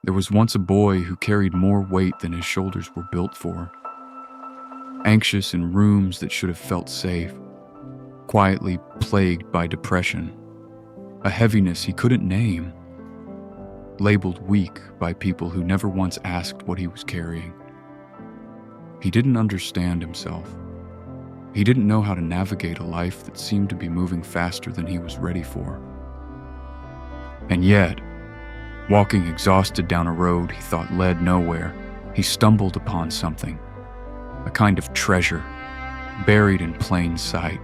There was once a boy who carried more weight than his shoulders were built for. Anxious in rooms that should have felt safe, quietly plagued by depression, a heaviness he couldn't name, labeled weak by people who never once asked what he was carrying. He didn't understand himself. He didn't know how to navigate a life that seemed to be moving faster than he was ready for. And yet, walking exhausted down a road he thought led nowhere, he stumbled upon something, a kind of treasure, buried in plain sight.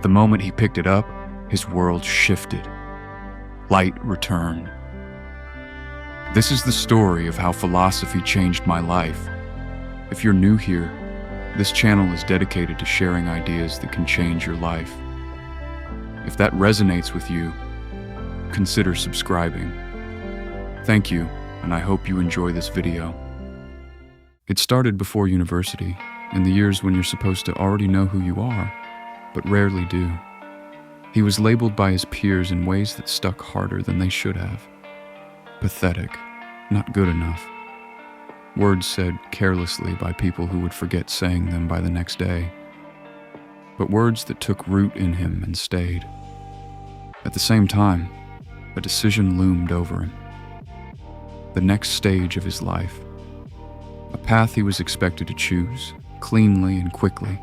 The moment he picked it up, his world shifted. Light returned. This is the story of how philosophy changed my life. If you're new here, this channel is dedicated to sharing ideas that can change your life. If that resonates with you, consider subscribing. Thank you, and I hope you enjoy this video. It started before university, in the years when you're supposed to already know who you are, but rarely do. He was labeled by his peers in ways that stuck harder than they should have. Pathetic, not good enough. Words said carelessly by people who would forget saying them by the next day. But words that took root in him and stayed. At the same time, a decision loomed over him. The next stage of his life. A path he was expected to choose, cleanly and quickly,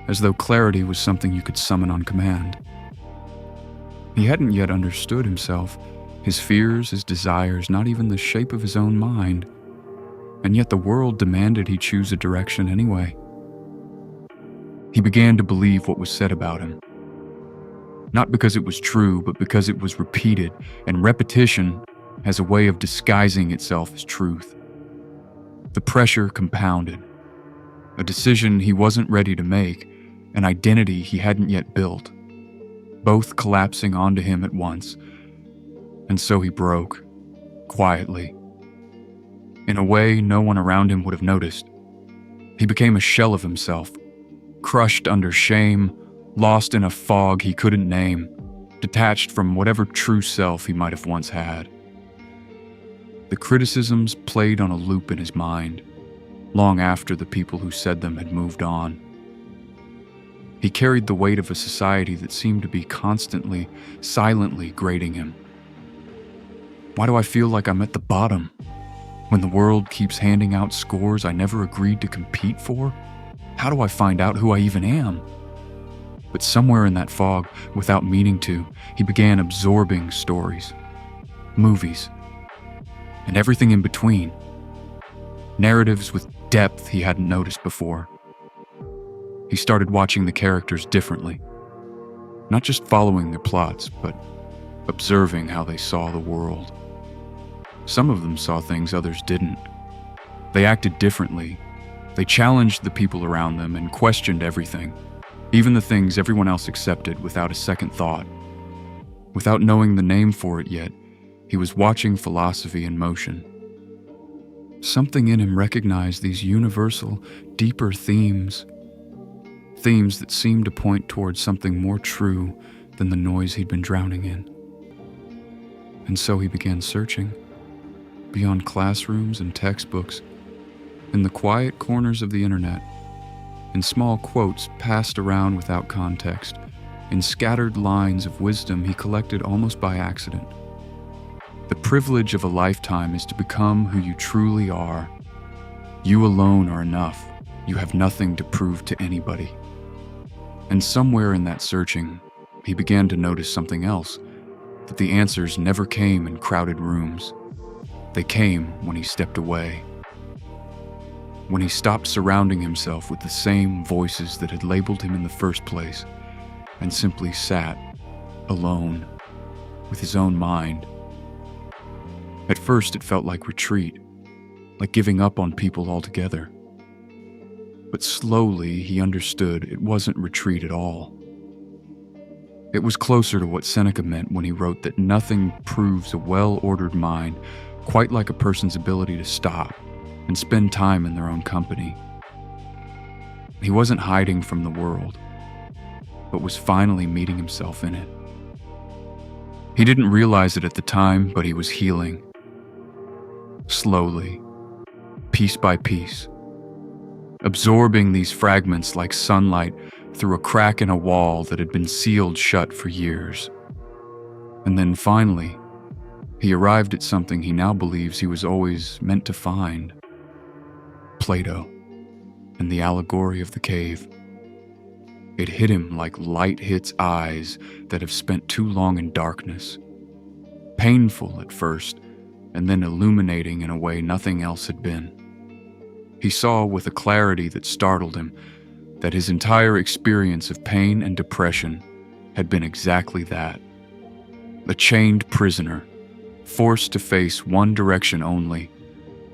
as though clarity was something you could summon on command. He hadn't yet understood himself, his fears, his desires, not even the shape of his own mind, and yet the world demanded he choose a direction anyway. He began to believe what was said about him. Not because it was true, but because it was repeated, and repetition has a way of disguising itself as truth. The pressure compounded. A decision he wasn't ready to make, an identity he hadn't yet built, both collapsing onto him at once. And so he broke, quietly. In a way no one around him would have noticed. He became a shell of himself, crushed under shame, lost in a fog he couldn't name, detached from whatever true self he might have once had. The criticisms played on a loop in his mind, long after the people who said them had moved on. He carried the weight of a society that seemed to be constantly, silently grading him. Why do I feel like I'm at the bottom? When the world keeps handing out scores I never agreed to compete for? How do I find out who I even am? But somewhere in that fog, without meaning to, he began absorbing stories, movies, and everything in between. Narratives with depth he hadn't noticed before. He started watching the characters differently, not just following their plots, but observing how they saw the world. Some of them saw things others didn't. They acted differently. They challenged the people around them and questioned everything, even the things everyone else accepted without a second thought. Without knowing the name for it yet, he was watching philosophy in motion. Something in him recognized these universal, deeper themes. Themes that seemed to point towards something more true than the noise he'd been drowning in. And so he began searching. Beyond classrooms and textbooks, in the quiet corners of the internet, in small quotes passed around without context, in scattered lines of wisdom he collected almost by accident. The privilege of a lifetime is to become who you truly are. You alone are enough. You have nothing to prove to anybody. And somewhere in that searching, he began to notice something else, that the answers never came in crowded rooms. They came when he stepped away. When he stopped surrounding himself with the same voices that had labeled him in the first place, and simply sat, alone, with his own mind. At first it felt like retreat, like giving up on people altogether. But slowly he understood it wasn't retreat at all. It was closer to what Seneca meant when he wrote that nothing proves a well-ordered mind quite like a person's ability to stop and spend time in their own company. He wasn't hiding from the world, but was finally meeting himself in it. He didn't realize it at the time, but he was healing. slowly, piece by piece, absorbing these fragments like sunlight through a crack in a wall that had been sealed shut for years. And then finally, he arrived at something he now believes he was always meant to find: Plato and the allegory of the cave. It hit him like light hits eyes that have spent too long in darkness. Painful at first, and then illuminating in a way nothing else had been. He saw with a clarity that startled him that his entire experience of pain and depression had been exactly that. A chained prisoner, forced to face one direction only,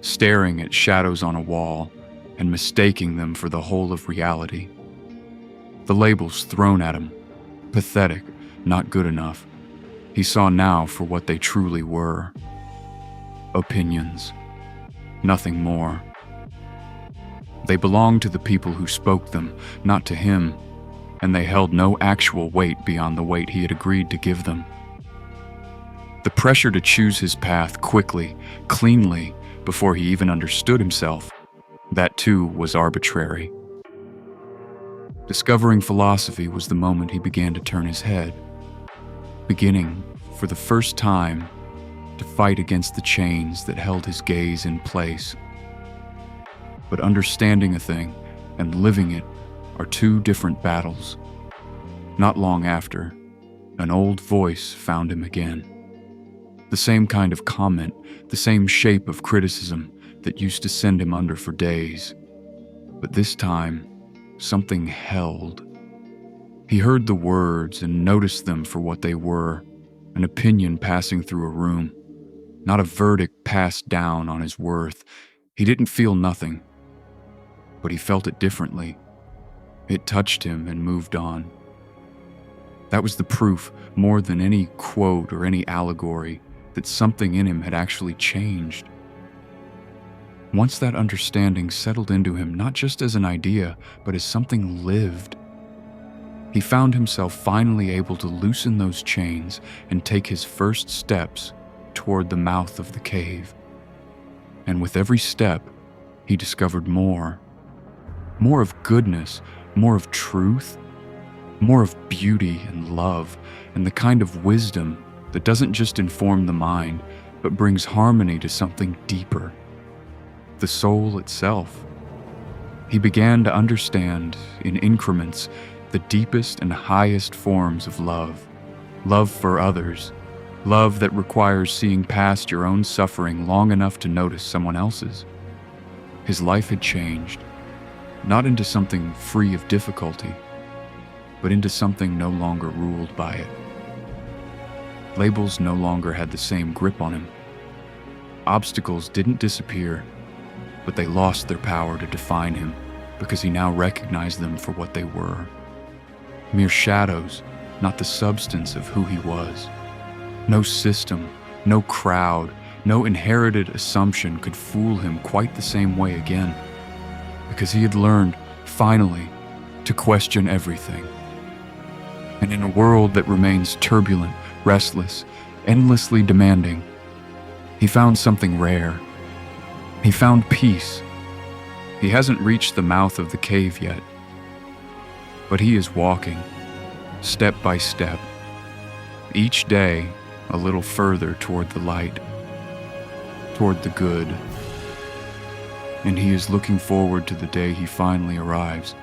staring at shadows on a wall and mistaking them for the whole of reality. The labels thrown at him, pathetic, not good enough, he saw now for what they truly were: opinions, nothing more. They belonged to the people who spoke them, not to him, and they held no actual weight beyond the weight he had agreed to give them. The pressure to choose his path quickly, cleanly, before he even understood himself, that too was arbitrary. Discovering philosophy was the moment he began to turn his head, beginning, for the first time, to fight against the chains that held his gaze in place. But understanding a thing and living it are two different battles. Not long after, an old voice found him again. The same kind of comment, the same shape of criticism that used to send him under for days. But this time, something held. He heard the words and noticed them for what they were: an opinion passing through a room, not a verdict passed down on his worth. He didn't feel nothing, but he felt it differently. It touched him and moved on. That was the proof, more than any quote or any allegory, that something in him had actually changed. Once that understanding settled into him, not just as an idea, but as something lived, he found himself finally able to loosen those chains and take his first steps toward the mouth of the cave. And with every step, he discovered more of goodness, more of truth, more of beauty and love, and the kind of wisdom that doesn't just inform the mind, but brings harmony to something deeper: the soul itself. He began to understand, in increments, the deepest and highest forms of love. Love for others. Love that requires seeing past your own suffering long enough to notice someone else's. His life had changed, not into something free of difficulty, but into something no longer ruled by it. Labels no longer had the same grip on him. Obstacles didn't disappear, but they lost their power to define him, because he now recognized them for what they were: mere shadows, not the substance of who he was. No system, no crowd, no inherited assumption could fool him quite the same way again, because he had learned, finally, to question everything. And in a world that remains turbulent, restless, endlessly demanding, he found something rare. He found peace. He hasn't reached the mouth of the cave yet, but he is walking, step by step, each day a little further toward the light, toward the good. And he is looking forward to the day he finally arrives.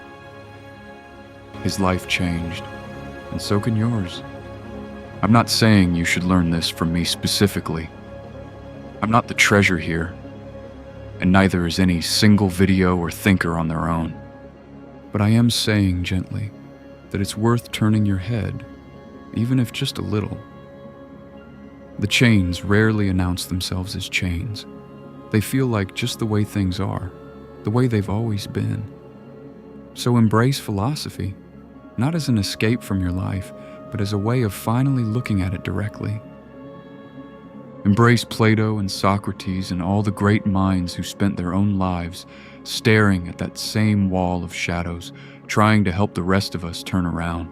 His life changed, and so can yours. I'm not saying you should learn this from me specifically. I'm not the treasure here, and neither is any single video or thinker on their own. But I am saying gently that it's worth turning your head, even if just a little. The chains rarely announce themselves as chains. They feel like just the way things are, the way they've always been. So embrace philosophy, not as an escape from your life, but as a way of finally looking at it directly. Embrace Plato and Socrates and all the great minds who spent their own lives staring at that same wall of shadows, trying to help the rest of us turn around.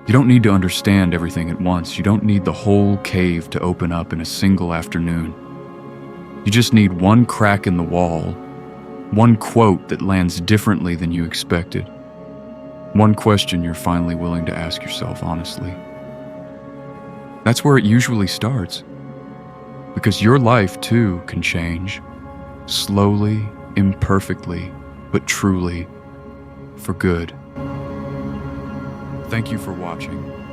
You don't need to understand everything at once. You don't need the whole cave to open up in a single afternoon. You just need one crack in the wall, one quote that lands differently than you expected, one question you're finally willing to ask yourself honestly. That's where it usually starts, because your life too can change, slowly, imperfectly, but truly, for good. Thank you for watching.